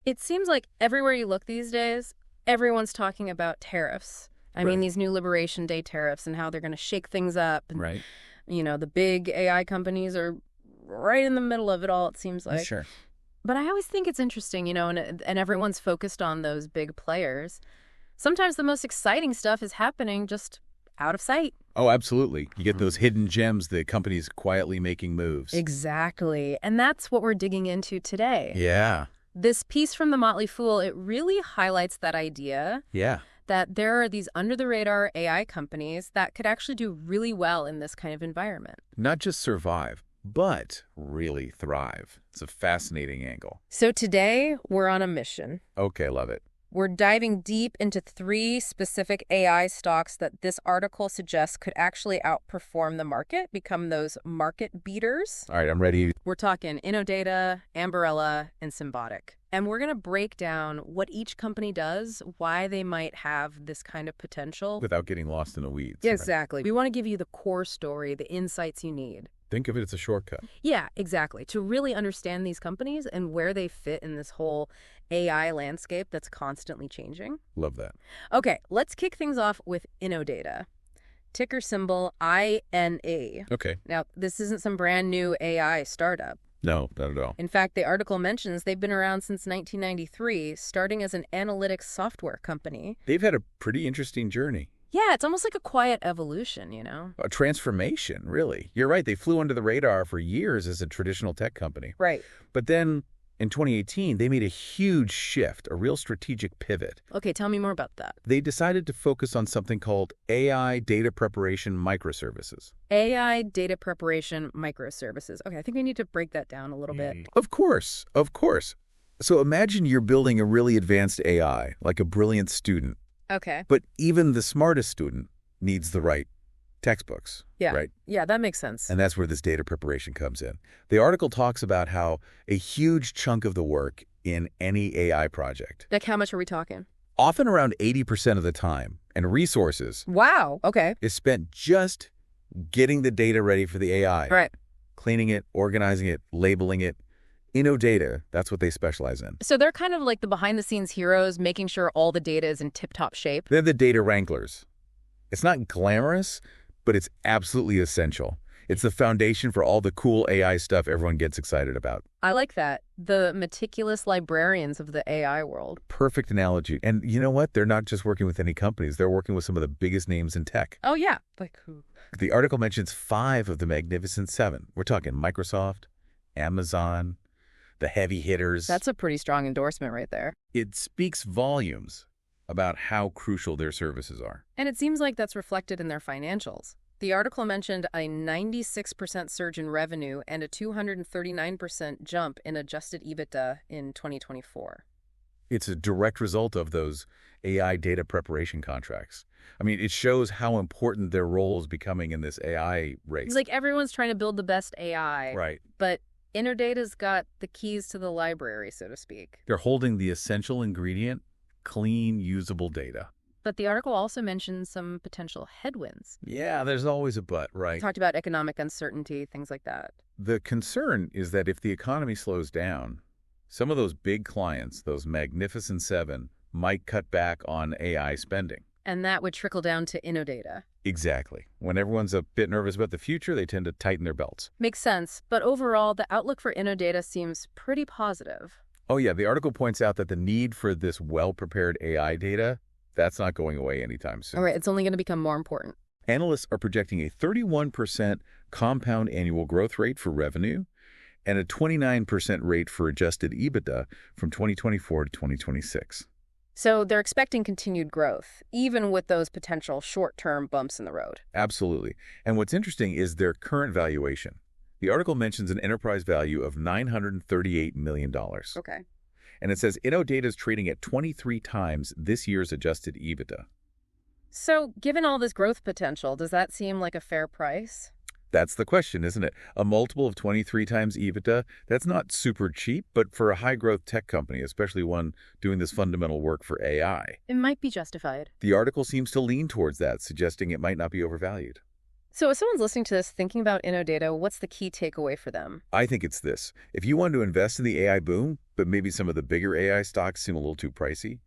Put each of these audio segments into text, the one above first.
It seems like everywhere you look these days, everyone's talking about tariffs. I mean, Right. these new Liberation Day tariffs and how they're going to shake things up. And, Right. the big AI companies are right in the middle of it all, it seems like. Sure. But I always think it's interesting, and everyone's focused on those big players. Sometimes the most exciting stuff is happening just out of sight. Oh, absolutely. You get those hidden gems, the companies quietly making moves. Exactly. And that's what we're digging into today. Yeah. This piece from The Motley Fool, it really highlights that idea Yeah. that there are these under-the-radar AI companies that could actually do really well in this kind of environment. Not just survive, but really thrive. It's a fascinating angle. So today, we're on a mission. Okay, love it. We're diving deep into 3 specific AI stocks that this article suggests could actually outperform the market, become those market beaters. All right, I'm ready. We're talking Innodata, Ambarella, and Symbotic. And we're going to break down what each company does, why they might have this kind of potential. Without getting lost in the weeds. Yeah, exactly. We want to give you the core story, the insights you need. Think of it as a shortcut. Yeah, exactly. To really understand these companies and where they fit in this whole AI landscape that's constantly changing. Love that. Okay, let's kick things off with Innodata. Ticker symbol INA. Okay. Now, this isn't some brand new AI startup. No, not at all. In fact, the article mentions they've been around since 1993, starting as an analytics software company. They've had a pretty interesting journey. Yeah, it's almost like a quiet evolution, A transformation, really. You're right. They flew under the radar for years as a traditional tech company. Right. But then in 2018, they made a huge shift, a real strategic pivot. Okay, tell me more about that. They decided to focus on something called AI data preparation microservices. AI data preparation microservices. Okay, I think we need to break that down a little bit. Of course, of course. So imagine you're building a really advanced AI, like a brilliant student. Okay. But even the smartest student needs the right textbooks, Yeah. right? Yeah, that makes sense. And that's where this data preparation comes in. The article talks about how a huge chunk of the work in any AI project, Like, how much are we talking? often around 80% of the time and resources, Wow. Okay. is spent just getting the data ready for the AI. Right. Cleaning it, organizing it, labeling it. Innodata, that's what they specialize in. So they're kind of like the behind-the-scenes heroes, making sure all the data is in tip-top shape. They're the data wranglers. It's not glamorous, but it's absolutely essential. It's the foundation for all the cool AI stuff everyone gets excited about. I like that. The meticulous librarians of the AI world. Perfect analogy. And you know what? They're not just working with any companies. They're working with some of the biggest names in tech. Oh, yeah. Like who? The article mentions 5 of the Magnificent 7. We're talking Microsoft, Amazon, the heavy hitters. That's a pretty strong endorsement right there. It speaks volumes about how crucial their services are. And it seems like that's reflected in their financials. The article mentioned a 96% surge in revenue and a 239% jump in adjusted EBITDA in 2024. It's a direct result of those AI data preparation contracts. I mean, it shows how important their role is becoming in this AI race. It's like everyone's trying to build the best AI. Right. But Innodata's got the keys to the library, so to speak. They're holding the essential ingredient, clean, usable data. But the article also mentions some potential headwinds. Yeah, there's always a but, It right? talked about economic uncertainty, things like that. The concern is that if the economy slows down, some of those big clients, those Magnificent 7, might cut back on AI spending. And that would trickle down to Innodata. Exactly. When everyone's a bit nervous about the future, they tend to tighten their belts. Makes sense. But overall, the outlook for Innodata seems pretty positive. Oh yeah, the article points out that the need for this well-prepared AI data, that's not going away anytime soon. All right, it's only going to become more important. Analysts are projecting a 31% compound annual growth rate for revenue and a 29% rate for adjusted EBITDA from 2024 to 2026. So they're expecting continued growth, even with those potential short-term bumps in the road. Absolutely. And what's interesting is their current valuation. The article mentions an enterprise value of $938 million. Okay. And it says Innodata is trading at 23 times this year's adjusted EBITDA. So given all this growth potential, does that seem like a fair price? That's the question, isn't it? A multiple of 23 times EBITDA, that's not super cheap, but for a high-growth tech company, especially one doing this fundamental work for AI. It might be justified. The article seems to lean towards that, suggesting it might not be overvalued. So if someone's listening to this thinking about Innodata, what's the key takeaway for them? I think it's this. If you want to invest in the AI boom, but maybe some of the bigger AI stocks seem a little too pricey,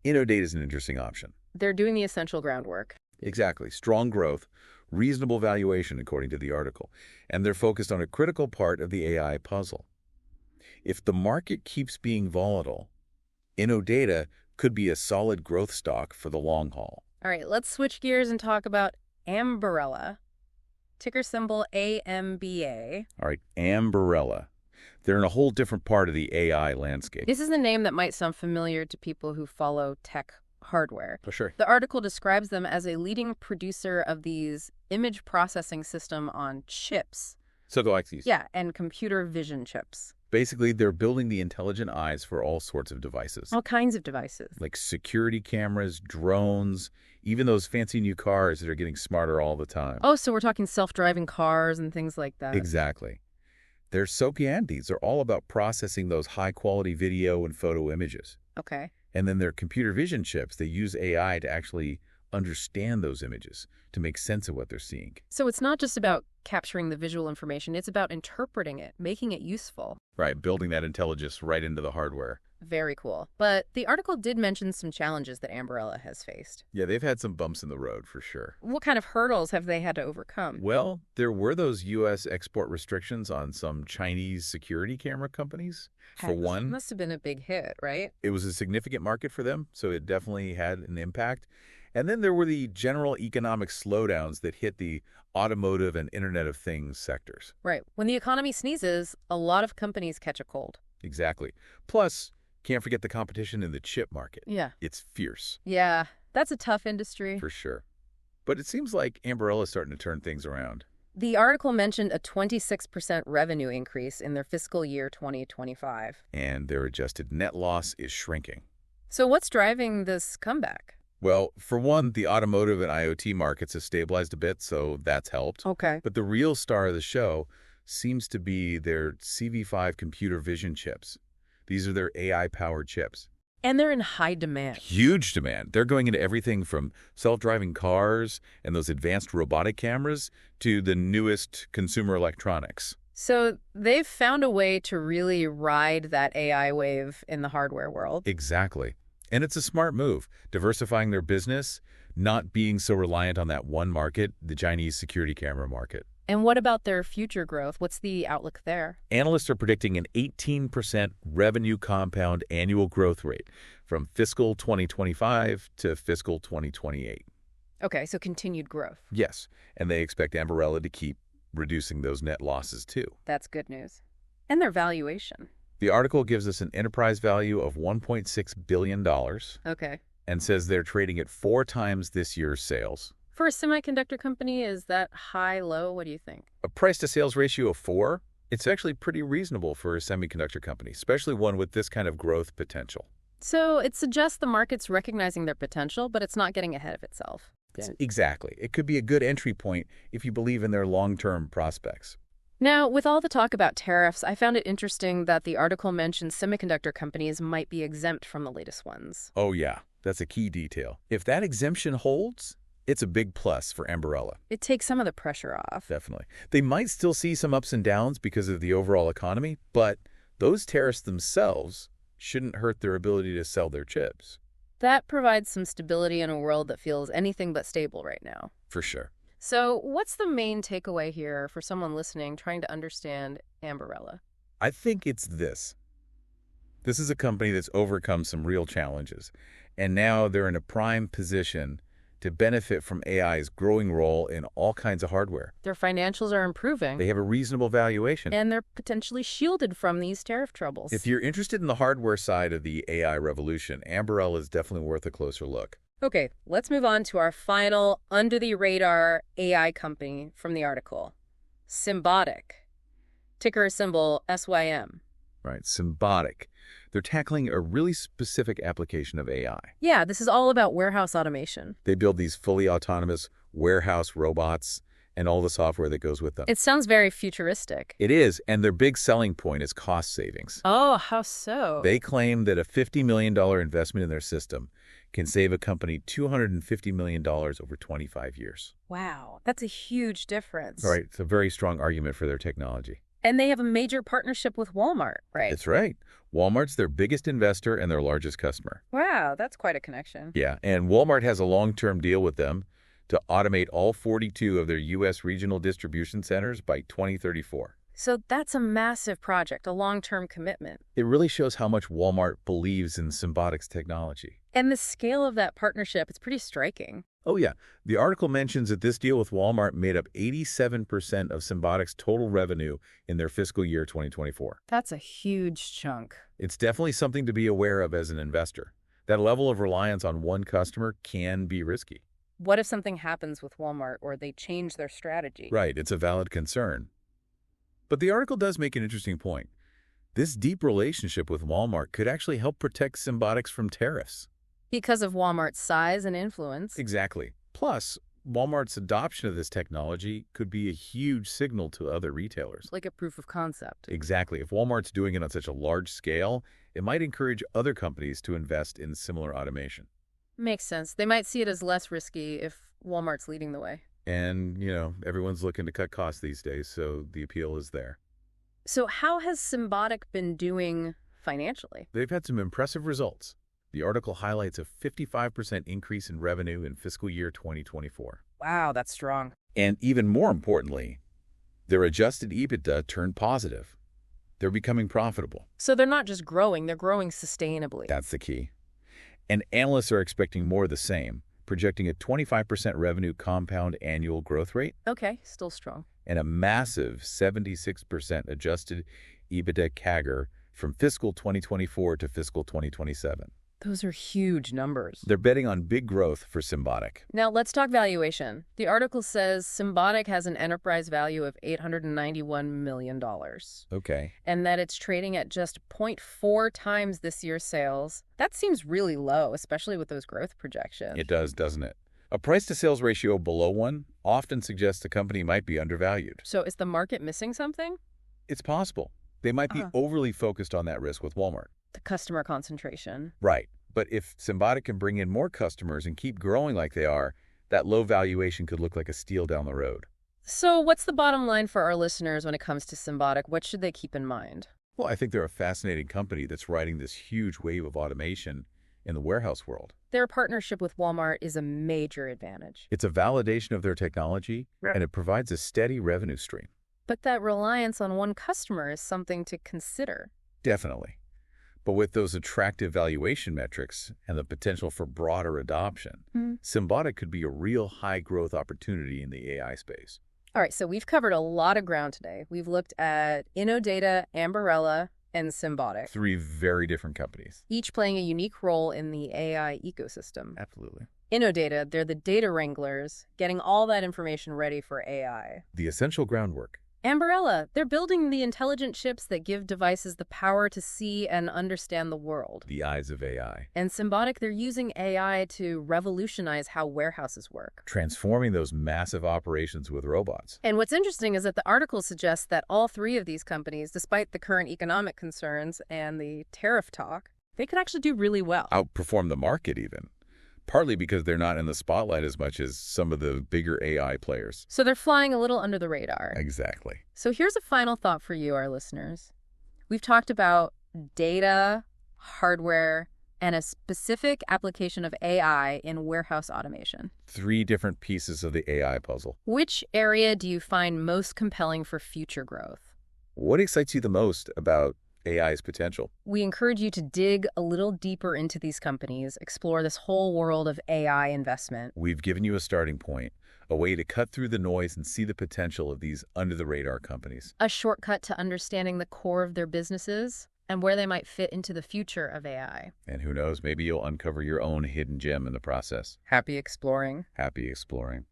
Innodata is an interesting option. They're doing the essential groundwork. Exactly. Strong growth, reasonable valuation, according to the article. And they're focused on a critical part of the AI puzzle. If the market keeps being volatile, Innodata could be a solid growth stock for the long haul. All right, let's switch gears and talk about Ambarella, ticker symbol AMBA. All right, Ambarella. They're in a whole different part of the AI landscape. This is a name that might sound familiar to people who follow tech hardware. For sure. The article describes them as a leading producer of these image processing system on chips. So go like these. Yeah, and computer vision chips. Basically, they're building the intelligent eyes for all sorts of devices. All kinds of devices. Like security cameras, drones, even those fancy new cars that are getting smarter all the time. Oh, so we're talking self-driving cars and things like that. Exactly. They're Sokiandis. They're all about processing those high-quality video and photo images. Okay. And then their computer vision chips, they use AI to actually understand those images, to make sense of what they're seeing. So it's not just about capturing the visual information, it's about interpreting it, making it useful. Right, building that intelligence right into the hardware. Very cool. But the article did mention some challenges that Ambarella has faced. Yeah, they've had some bumps in the road for sure. What kind of hurdles have they had to overcome? Well, there were those U.S. export restrictions on some Chinese security camera companies. For Heck, one, must have been a big hit, right? it was a significant market for them, so it definitely had an impact. And then there were the general economic slowdowns that hit the automotive and Internet of Things sectors. Right. When the economy sneezes, a lot of companies catch a cold. Exactly. Plus, can't forget the competition in the chip market. Yeah. It's fierce. Yeah, that's a tough industry. For sure. But it seems like Ambarella's starting to turn things around. The article mentioned a 26% revenue increase in their fiscal year 2025. And their adjusted net loss is shrinking. So what's driving this comeback? Well, for one, the automotive and IoT markets have stabilized a bit, so that's helped. Okay. But the real star of the show seems to be their CV5 computer vision chips. These are their AI-powered chips. And they're in high demand. Huge demand. They're going into everything from self-driving cars and those advanced robotic cameras to the newest consumer electronics. So they've found a way to really ride that AI wave in the hardware world. Exactly. And it's a smart move, diversifying their business, not being so reliant on that one market, the Chinese security camera market. And what about their future growth? What's the outlook there? Analysts are predicting an 18% revenue compound annual growth rate from fiscal 2025 to fiscal 2028. Okay, so continued growth. Yes, and they expect Ambarella to keep reducing those net losses too. That's good news. And their valuation. The article gives us an enterprise value of $1.6 billion Okay. and says they're trading at 4 times this year's sales. For a semiconductor company, is that high, low? What do you think? A price-to-sales ratio of 4? It's actually pretty reasonable for a semiconductor company, especially one with this kind of growth potential. So it suggests the market's recognizing their potential, but it's not getting ahead of itself. Exactly. It could be a good entry point if you believe in their long-term prospects. Now, with all the talk about tariffs, I found it interesting that the article mentioned semiconductor companies might be exempt from the latest ones. Oh yeah, that's a key detail. If that exemption holds, it's a big plus for Ambarella. It takes some of the pressure off. Definitely. They might still see some ups and downs because of the overall economy, but those tariffs themselves shouldn't hurt their ability to sell their chips. That provides some stability in a world that feels anything but stable right now. For sure. So what's the main takeaway here for someone listening trying to understand Ambarella? I think it's this. This is a company that's overcome some real challenges, and now they're in a prime position to benefit from AI's growing role in all kinds of hardware. Their financials are improving. They have a reasonable valuation. And they're potentially shielded from these tariff troubles. If you're interested in the hardware side of the AI revolution, Ambarella is definitely worth a closer look. Okay, let's move on to our final under-the-radar AI company from the article. Symbotic. Ticker symbol SYM. Right, Symbotic. They're tackling a really specific application of AI. Yeah, this is all about warehouse automation. They build these fully autonomous warehouse robots, and all the software that goes with them. It sounds very futuristic. It is, and their big selling point is cost savings. Oh, how so? They claim that a $50 million investment in their system can save a company $250 million over 25 years. Wow, that's a huge difference. All right, it's a very strong argument for their technology. And they have a major partnership with Walmart, right? That's right. Walmart's their biggest investor and their largest customer. Wow, that's quite a connection. Yeah, and Walmart has a long-term deal with them to automate all 42 of their U.S. regional distribution centers by 2034. So that's a massive project, a long-term commitment. It really shows how much Walmart believes in Symbotic's technology. And the scale of that partnership is pretty striking. Oh yeah, the article mentions that this deal with Walmart made up 87% of Symbotic's total revenue in their fiscal year 2024. That's a huge chunk. It's definitely something to be aware of as an investor. That level of reliance on one customer can be risky. What if something happens with Walmart or they change their strategy? Right, it's a valid concern. But the article does make an interesting point. This deep relationship with Walmart could actually help protect Symbotic from tariffs. Because of Walmart's size and influence. Exactly. Plus, Walmart's adoption of this technology could be a huge signal to other retailers. Like a proof of concept. Exactly. If Walmart's doing it on such a large scale, it might encourage other companies to invest in similar automation. Makes sense. They might see it as less risky if Walmart's leading the way. And, everyone's looking to cut costs these days, so the appeal is there. So how has Symbotic been doing financially? They've had some impressive results. The article highlights a 55% increase in revenue in fiscal year 2024. Wow, that's strong. And even more importantly, their adjusted EBITDA turned positive. They're becoming profitable. So they're not just growing, they're growing sustainably. That's the key. And analysts are expecting more of the same, projecting a 25% revenue compound annual growth rate. Okay, still strong. And a massive 76% adjusted EBITDA CAGR from fiscal 2024 to fiscal 2027. Those are huge numbers. They're betting on big growth for Symbotic. Now let's talk valuation. The article says Symbotic has an enterprise value of $891 million. Okay. And that it's trading at just 0.4 times this year's sales. That seems really low, especially with those growth projections. It does, doesn't it? A price-to-sales ratio below 1 often suggests the company might be undervalued. So is the market missing something? It's possible. They might be overly focused on that risk with Walmart. The customer concentration. Right. But if Symbotic can bring in more customers and keep growing like they are, that low valuation could look like a steal down the road. So what's the bottom line for our listeners when it comes to Symbotic? What should they keep in mind? Well, I think they're a fascinating company that's riding this huge wave of automation in the warehouse world. Their partnership with Walmart is a major advantage. It's a validation of their technology, and it provides a steady revenue stream. But that reliance on one customer is something to consider. Definitely. But with those attractive valuation metrics and the potential for broader adoption, Symbotic could be a real high-growth opportunity in the AI space. All right, so we've covered a lot of ground today. We've looked at Innodata, Ambarella, and Symbotic. 3 very different companies. Each playing a unique role in the AI ecosystem. Absolutely. Innodata, they're the data wranglers, getting all that information ready for AI. The essential groundwork. Ambarella, they're building the intelligent chips that give devices the power to see and understand the world. The eyes of AI. And Symbotic, they're using AI to revolutionize how warehouses work. Transforming those massive operations with robots. And what's interesting is that the article suggests that all 3 of these companies, despite the current economic concerns and the tariff talk, they could actually do really well. Outperform the market even. Partly because they're not in the spotlight as much as some of the bigger AI players. So they're flying a little under the radar. Exactly. So here's a final thought for you, our listeners. We've talked about data, hardware, and a specific application of AI in warehouse automation. 3 different pieces of the AI puzzle. Which area do you find most compelling for future growth? What excites you the most about AI's potential? We encourage you to dig a little deeper into these companies, explore this whole world of AI investment. We've given you a starting point, a way to cut through the noise and see the potential of these under-the-radar companies. A shortcut to understanding the core of their businesses and where they might fit into the future of AI. And who knows, maybe you'll uncover your own hidden gem in the process. Happy exploring. Happy exploring.